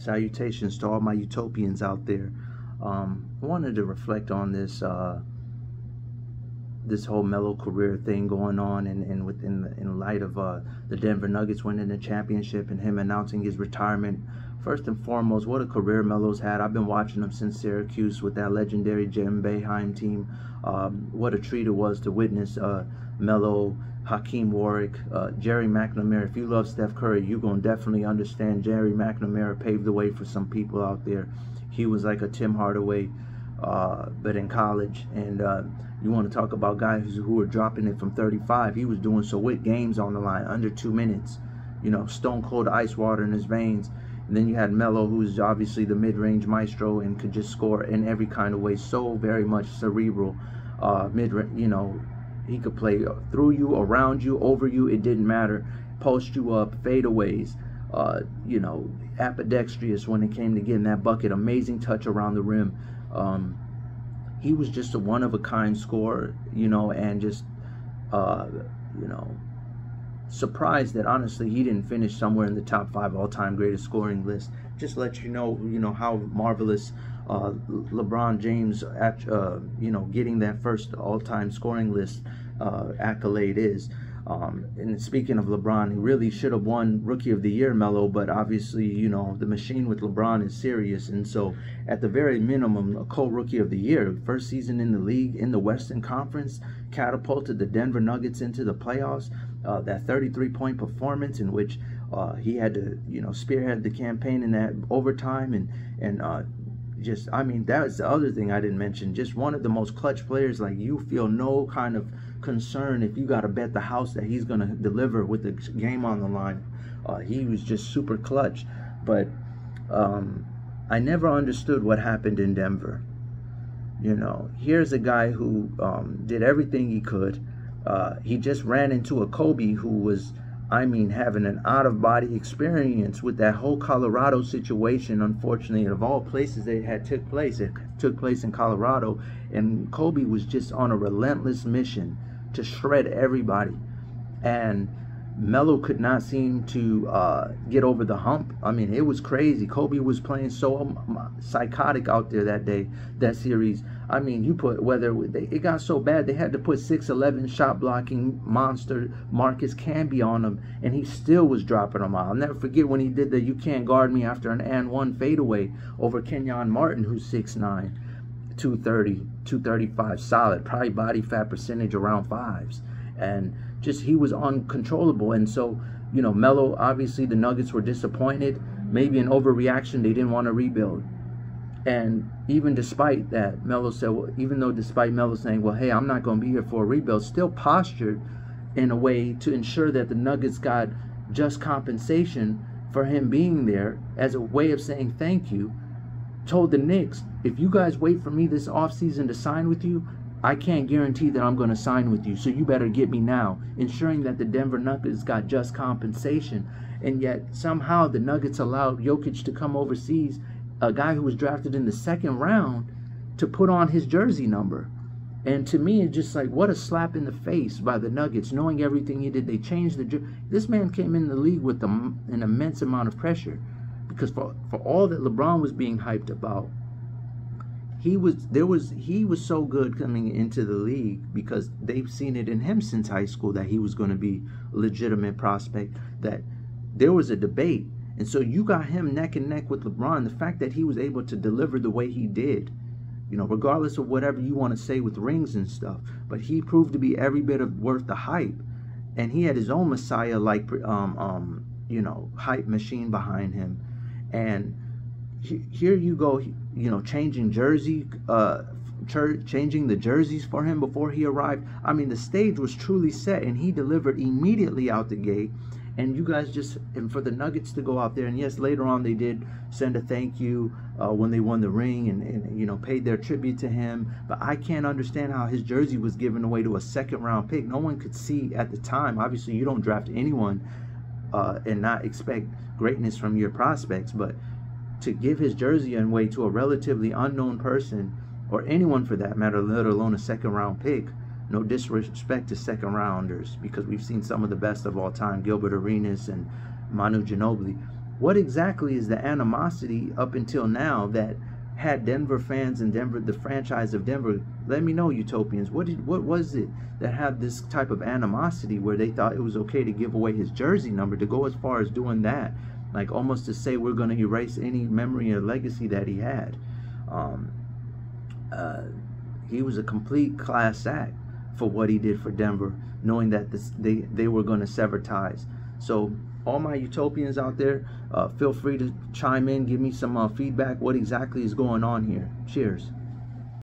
Salutations to all my utopians out there. I wanted to reflect on this this whole MELO career thing going on, and in light of the Denver Nuggets winning the championship and him announcing his retirement. First and foremost, what a career MELO's had. I've been watching him since Syracuse with that legendary Jim Boeheim team. What a treat it was to witness MELO, Hakeem Warwick, Jerry McNamara. If you love Steph Curry, you're going to definitely understand Jerry McNamara paved the way for some people out there. He was like a Tim Hardaway, but in college. And you want to talk about guys who were dropping it from 35. He was doing so with games on the line, under 2 minutes. You know, stone cold ice water in his veins. And then you had MELO, who's obviously the mid-range maestro and could just score in every kind of way. So very much cerebral, you know, he could play through you, around you, over you. It didn't matter. Post you up, fadeaways, you know, ambidextrous when it came to getting that bucket. Amazing touch around the rim. He was just a one-of-a-kind scorer, you know, and just, you know, surprised that honestly he didn't finish somewhere in the top 5 all-time greatest scoring list. Just let you know how marvelous LeBron James at you know, getting that first all-time scoring list accolade is. And speaking of LeBron, he really should have won Rookie of the Year, MELO, but obviously, you know, the machine with LeBron is serious, and so at the very minimum, a co-Rookie of the Year, first season in the league in the Western Conference, catapulted the Denver Nuggets into the playoffs. That 33-point performance in which he had to, you know, spearhead the campaign in that overtime, and just, I mean, that was the other thing I didn't mention. Just one of the most clutch players. Like, you feel no kind of concern if you got to bet the house that he's going to deliver with the game on the line. He was just super clutch. But I never understood what happened in Denver. You know, here's a guy who did everything he could. He just ran into a Kobe who was, I mean, having an out-of-body experience with that whole Colorado situation. Unfortunately, of all places it took place in Colorado, and Kobe was just on a relentless mission to shred everybody, and MELO could not seem to get over the hump. I mean, it was crazy. Kobe was playing so psychotic out there that day, that series. I mean, it got so bad they had to put 6'11" shot blocking monster Marcus Camby on him, and he still was dropping them out. I'll never forget when he did the "you can't guard me" after an and one fadeaway over Kenyon Martin, who's 6'9", 230, 235, solid, probably body fat percentage around 5s, and just, he was uncontrollable. And so, you know, MELO, obviously the Nuggets were disappointed, maybe an overreaction. They didn't want to rebuild. And even despite that, MELO said, well, despite MELO saying, well, hey, I'm not going to be here for a rebuild, still postured in a way to ensure that the Nuggets got just compensation for him being there as a way of saying thank you. Told the Knicks, if you guys wait for me this offseason to sign with you, I can't guarantee that I'm going to sign with you, so you better get me now, ensuring that the Denver Nuggets got just compensation. And yet somehow the Nuggets allowed Jokic to come overseas, a guy who was drafted in the 2nd round, to put on his jersey number. And to me, it's just like, what a slap in the face by the Nuggets, knowing everything he did. They changed this man came in the league with an immense amount of pressure, because for all that LeBron was being hyped about, he was so good coming into the league, because they've seen it in him since high school that he was going to be a legitimate prospect, that there was a debate. And so you got him neck and neck with LeBron. The fact that he was able to deliver the way he did, you know, regardless of whatever you want to say with rings and stuff, but he proved to be every bit of worth the hype. And he had his own Messiah-like, you know, hype machine behind him. And here you go, you know, changing the jerseys for him before he arrived. I mean, the stage was truly set, and he delivered immediately out the gate. And you guys and for the Nuggets to go out there, and yes, later on they did send a thank you when they won the ring, and you know, paid their tribute to him. But I can't understand how his jersey was given away to a 2nd-round pick. No one could see at the time. Obviously, you don't draft anyone and not expect greatness from your prospects, but to give his jersey away to a relatively unknown person, or anyone for that matter, let alone a 2nd-round pick. No disrespect to 2nd-rounders, because we've seen some of the best of all time, Gilbert Arenas and Manu Ginobili. What exactly is the animosity up until now that had Denver fans and Denver, the franchise of Denver? Let me know, Utopians. What was it that had this type of animosity where they thought it was okay to give away his jersey number, to go as far as doing that, like almost to say we're going to erase any memory or legacy that he had? He was a complete class act for what he did for Denver, knowing that they were going to sever ties. So all my Utopians out there, feel free to chime in, give me some feedback. What exactly is going on here? Cheers.